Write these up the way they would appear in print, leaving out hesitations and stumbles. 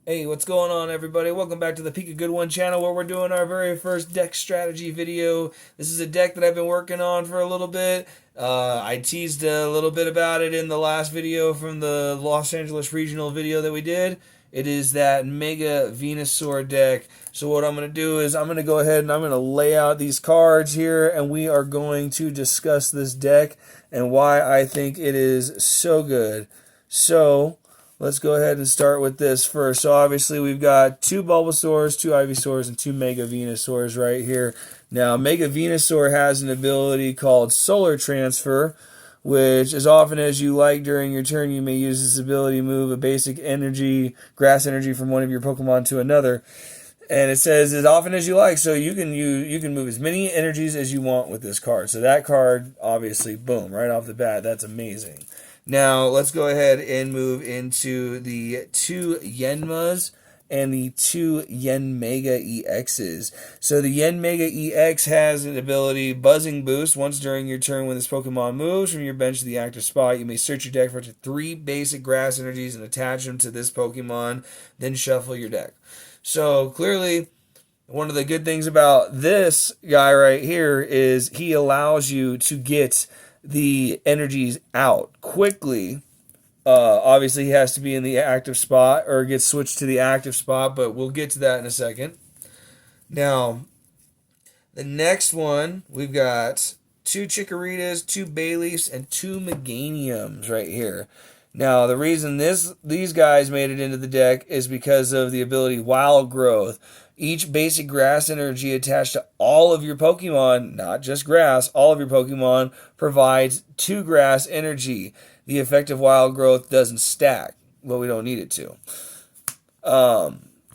Hey, what's going on, everybody? Welcome back to the Peak a Good One channel where we're doing our very first deck strategy video. This is a deck that I've been working on for a little bit. I teased a little bit about it in the last video from the Los Angeles regional video that we did. It is that Mega Venusaur deck. So what I'm going to do is I'm going to go ahead and I'm going to lay out these cards here, and we are going to discuss this deck and why I think it is so good. So let's go ahead and start with this first. So obviously we've got two Bulbasaurs, two Ivysaurs, and two Mega Venusaurs right here. Now Mega Venusaur has an ability called Solar Transfer, which as often as you like during your turn, you may use this ability to move a basic energy, grass energy from one of your Pokemon to another. And it says as often as you like, so you can move as many energies as you want with this card. So that card, obviously, boom, right off the bat, that's amazing. Now, let's go ahead and move into the two Yenmas and the two Yen Mega EXs. So the Yen Mega EX has an ability, Buzzing Boost. Once during your turn when this Pokemon moves from your bench to the active spot, you may search your deck for up to 3 basic grass energies and attach them to this Pokemon, then shuffle your deck. So clearly, one of the good things about this guy right here is he allows you to get the energies out quickly. Obviously, he has to be in the active spot or get switched to the active spot, but we'll get to that in a second. Now, the next one, we've got two Chikorritas, two Bayleafs, and two Meganiums right here. Now, the reason these guys made it into the deck is because of the ability Wild Growth. Each basic grass energy attached to all of your Pokemon, not just grass, all of your Pokemon, provides 2 grass energy. The effect of Wild Growth doesn't stack, but we don't need it to.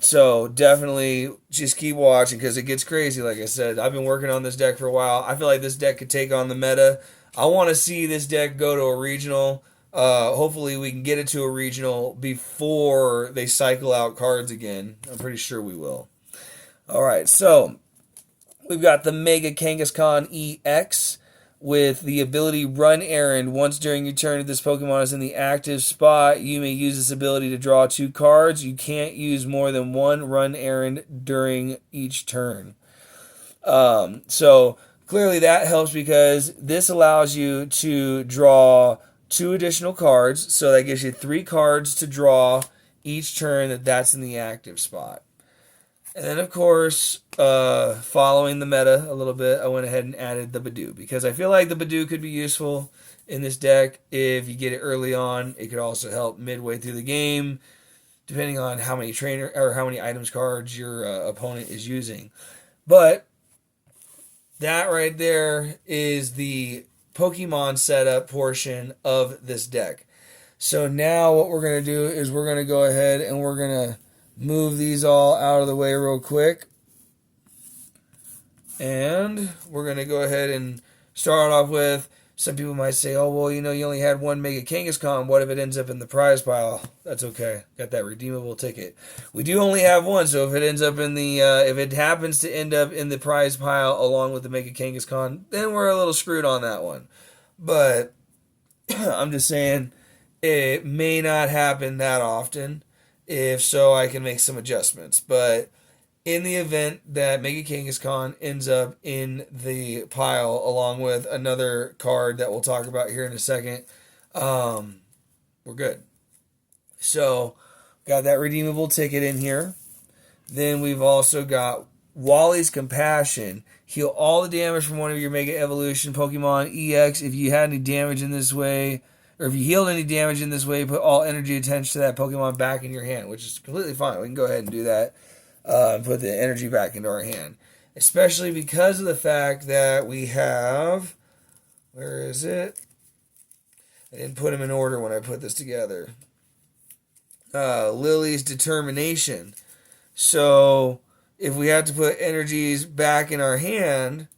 So definitely just keep watching because it gets crazy. Like I said, I've been working on this deck for a while. I feel like this deck could take on the meta. I want to see this deck go to a regional. Hopefully we can get it to a regional before they cycle out cards again. I'm pretty sure we will. Alright, so we've got the Mega Kangaskhan EX with the ability Run Errand. Once during your turn, if this Pokemon is in the active spot, you may use this ability to draw 2 cards. You can't use more than 1 Run Errand during each turn. So clearly that helps because this allows you to draw 2 additional cards. So that gives you 3 cards to draw each turn that's in the active spot. And then, of course, following the meta a little bit, I went ahead and added the Badoo because I feel like the Badoo could be useful in this deck if you get it early on. It could also help midway through the game, depending on how many trainer or how many items cards your opponent is using. But that right there is the Pokemon setup portion of this deck. So now what we're going to do is we're going to go ahead and we're going to move these all out of the way real quick. And we're going to go ahead and start off with, some people might say, oh, well, you know, you only had one Mega Kangaskhan. What if it ends up in the prize pile? That's okay. Got that redeemable ticket. We do only have one, so if it ends up in the, if it happens to end up in the prize pile along with the Mega Kangaskhan, then we're a little screwed on that one. But I'm just saying, it may not happen that often. If so, I can make some adjustments. But in the event that Mega Kangaskhan ends up in the pile along with another card that we'll talk about here in a second, we're good. So, got that redeemable ticket in here. Then we've also got Wally's Compassion. Heal all the damage from one of your Mega Evolution Pokemon EX. If you had any damage in this way, or if you healed any damage in this way, put all energy attached to that Pokemon back in your hand, which is completely fine. We can go ahead and do that and put the energy back into our hand. Especially because of the fact that we have, where is it? I didn't put them in order when I put this together. Lily's Determination. So if we have to put energies back in our hand,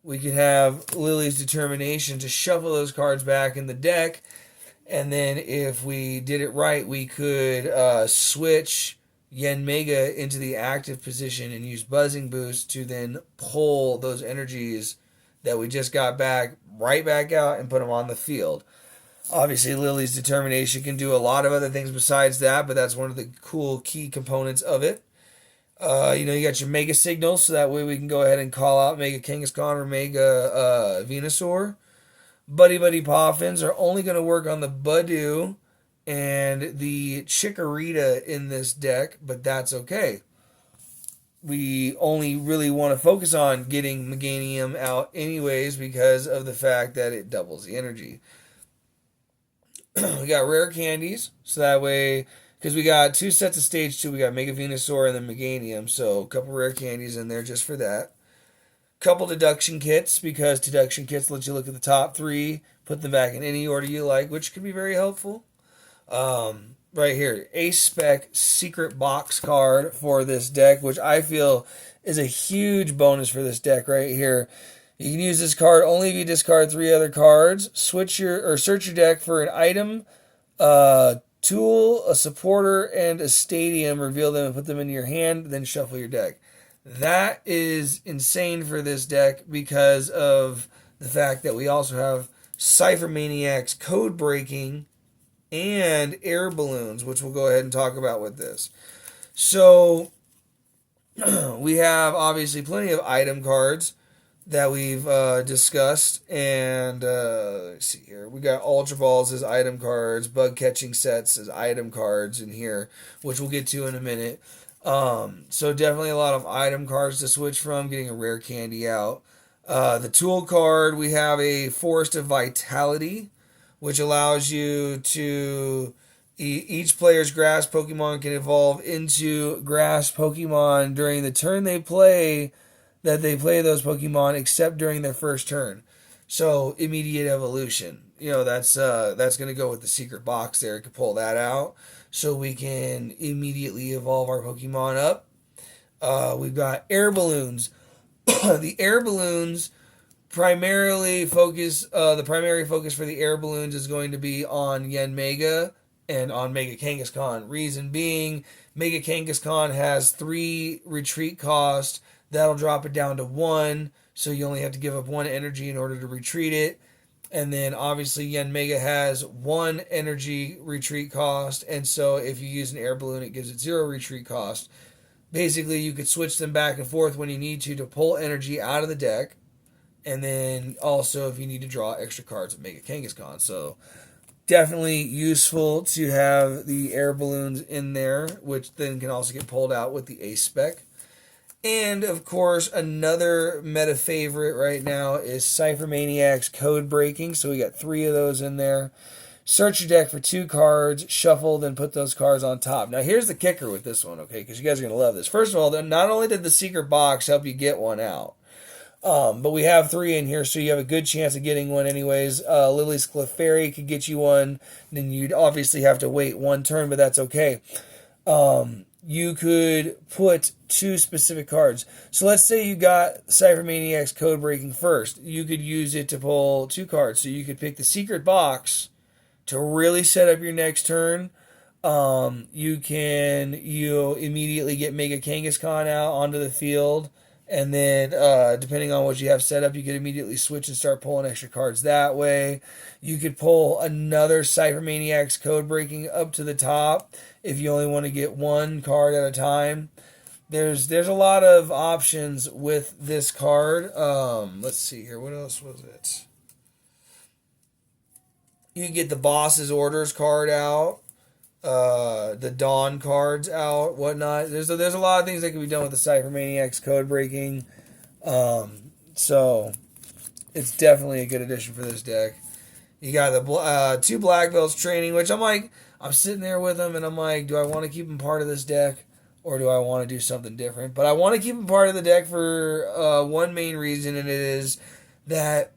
we could have Lily's Determination to shuffle those cards back in the deck. And then if we did it right, we could switch Yen Mega into the active position and use Buzzing Boost to then pull those energies that we just got back right back out and put them on the field. Obviously, Lily's Determination can do a lot of other things besides that, but that's one of the cool key components of it. You got your Mega Signals, so that way we can go ahead and call out Mega Kangaskhan or Mega Venusaur. Buddy Buddy Poffins are only going to work on the Budew and the Chikorita in this deck, but that's okay. We only really want to focus on getting Meganium out anyways because of the fact that it doubles the energy. We got rare candies, so that way, because we got two sets of stage 2, we got Mega Venusaur and then Meganium, so a couple rare candies in there just for that. Couple deduction kits, because deduction kits let you look at the top 3, put them back in any order you like, which can be very helpful. Right here, Ace Spec secret box card for this deck, which I feel is a huge bonus for this deck right here. You can use this card only if you discard 3 other cards. Search your deck for an item, tool, a supporter, and a stadium. Reveal them and put them into your hand, then shuffle your deck. That is insane for this deck because of the fact that we also have Cypher Maniac's Code Breaking and Air Balloons, which we'll go ahead and talk about with this. So we have obviously plenty of item cards that we've discussed, and let's see here. We got Ultra Balls as item cards, Bug Catching Sets as item cards in here, which we'll get to in a minute. So definitely a lot of item cards to switch from, getting a rare candy out. The tool card, we have a Forest of Vitality, which allows you to each player's grass Pokemon can evolve into grass Pokemon during the turn they play those Pokemon, except during their first turn. So immediate evolution. That's going to go with the secret box there. You can pull that out so we can immediately evolve our Pokemon up. We've got Air Balloons. The Air Balloons primarily focus. The primary focus for the Air Balloons is going to be on Yanmega and on Mega Kangaskhan. Reason being, Mega Kangaskhan has 3 retreat cost. That'll drop it down to 1, so you only have to give up 1 energy in order to retreat it. And then obviously Yanmega has 1 energy retreat cost, and so if you use an air balloon, it gives it 0 retreat cost. Basically, you could switch them back and forth when you need to pull energy out of the deck, and then also if you need to draw extra cards of Mega Kangaskhan. So definitely useful to have the air balloons in there, which then can also get pulled out with the Ace Spec. And, of course, another meta favorite right now is Cypher Maniac's Code Breaking. So we got 3 of those in there. Search your deck for 2 cards, shuffle, then put those cards on top. Now, here's the kicker with this one, okay, because you guys are going to love this. First of all, not only did the secret box help you get one out, but we have 3 in here, so you have a good chance of getting one anyways. Lily's Clefairy could get you one. Then you'd obviously have to wait 1 turn, but that's okay. You could put 2 specific cards. So let's say you got Cypher Maniac's Code Breaking first. You could use it to pull 2 cards. So you could pick the secret box to really set up your next turn. You immediately get Mega Kangaskhan out onto the field. And then, depending on what you have set up, you could immediately switch and start pulling extra cards that way. You could pull another Cypher Maniac's Code Breaking up to the top if you only want to get 1 card at a time. There's a lot of options with this card. Let's see here. What else was it? You can get the Boss's Orders card out. The Dawn cards out, whatnot. There's a lot of things that can be done with the Cypher Maniac's Code Breaking. So it's definitely a good addition for this deck. You got the 2 Black Belts training, which I'm sitting there with them, and I'm like, do I want to keep them part of this deck, or do I want to do something different? But I want to keep them part of the deck for one main reason, and it is that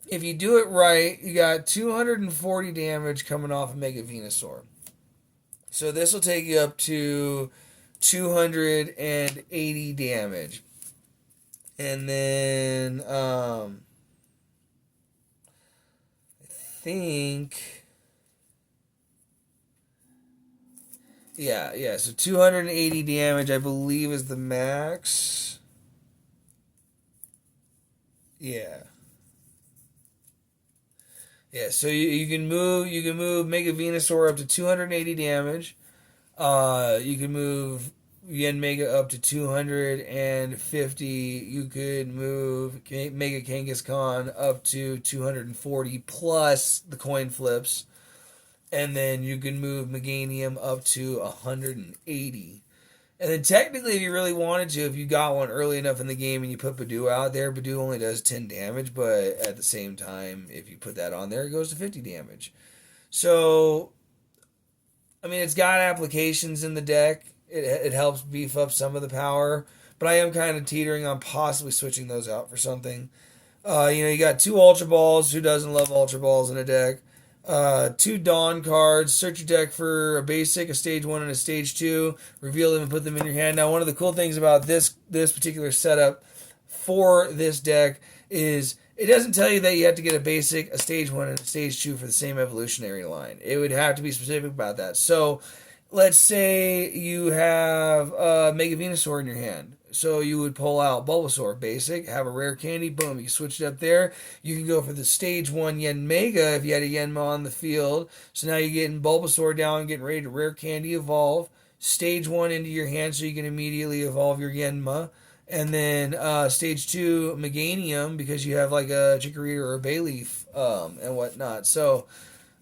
if you do it right, you got 240 damage coming off of Mega Venusaur. So this will take you up to 280 damage. And then I think so 280 damage I believe is the max. Yeah, so you can move Mega Venusaur up to 280 damage. You can move Yen Mega up to 250. You could move Mega Kangaskhan up to 240 plus the coin flips. And then you can move Meganium up to 180. And then technically, if you really wanted to, if you got one early enough in the game and you put Badoo out there, Badoo only does 10 damage, but at the same time, if you put that on there, it goes to 50 damage. So, I mean, it's got applications in the deck. It helps beef up some of the power, but I am kind of teetering on possibly switching those out for something. You got two Ultra Balls. Who doesn't love Ultra Balls in a deck? Two Dawn cards. Search your deck for a basic, a stage 1, and a stage 2. Reveal them and put them in your hand. Now, one of the cool things about this particular setup for this deck is it doesn't tell you that you have to get a basic, a stage 1, and a stage 2 for the same evolutionary line. It would have to be specific about that. So, let's say you have Mega Venusaur in your hand. So you would pull out Bulbasaur basic, have a rare candy, boom, you switch it up there. You can go for the stage 1 Yen Mega if you had a Yenma on the field. So now you're getting Bulbasaur down, getting ready to rare candy evolve. Stage 1 into your hand so you can immediately evolve your Yenma. And then stage 2 Meganium because you have like a Chikorita or a Bayleaf and whatnot. So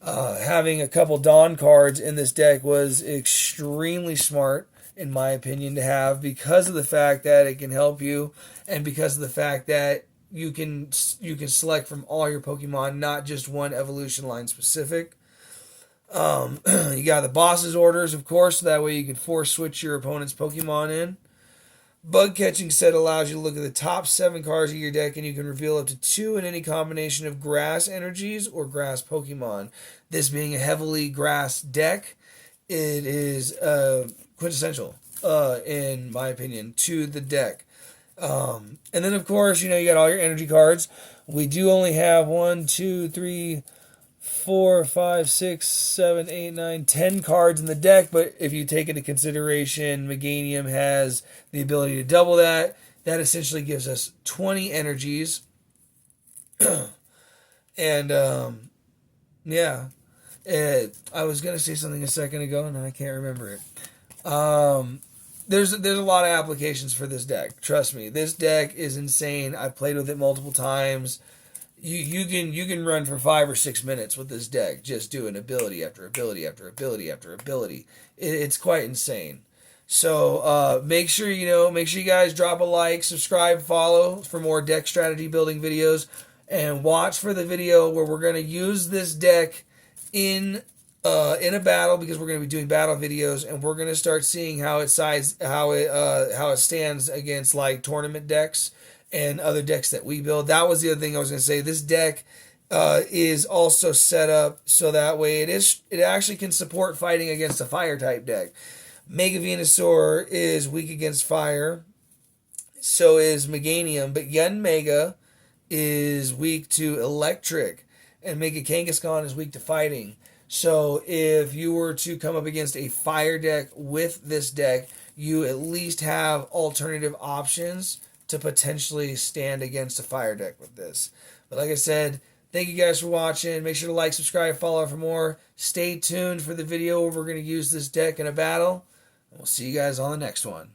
having a couple Dawn cards in this deck was extremely smart, in my opinion, to have because of the fact that it can help you, and because of the fact that you can select from all your Pokemon, not just one evolution line specific. You got the boss's orders, of course, so that way you can force switch your opponent's Pokemon in. Bug catching set allows you to look at the top 7 cards of your deck and you can reveal up to 2 in any combination of grass energies or grass Pokemon. This being a heavily grass deck, it is quintessential, in my opinion, to the deck. And then, of course, you got all your energy cards. We do only have 1, 2, 3, 4, 5, 6, 7, 8, 9, 10 cards in the deck, but if you take into consideration Meganium has the ability to double that, that essentially gives us 20 energies. And, yeah. I was going to say something a second ago, and I can't remember it. There's a lot of applications for this deck. Trust me, this deck is insane. I've played with it multiple times. You can run for 5 or 6 minutes with this deck, just doing ability after ability after ability after ability. It's quite insane. So make sure you guys drop a like, subscribe, follow for more deck strategy building videos, and watch for the video where we're going to use this deck in a battle, because we're going to be doing battle videos, and we're going to start seeing how it stands against like tournament decks and other decks that we build. That was the other thing I was going to say. This deck is also set up so that way it actually can support fighting against a fire type deck. Mega Venusaur is weak against fire. So is Meganium, but Yen Mega is weak to electric, and Mega Kangaskhan is weak to fighting. So if you were to come up against a fire deck with this deck, you at least have alternative options to potentially stand against a fire deck with this. But like I said, thank you guys for watching. Make sure to like, subscribe, follow for more. Stay tuned for the video where we're going to use this deck in a battle. And we'll see you guys on the next one.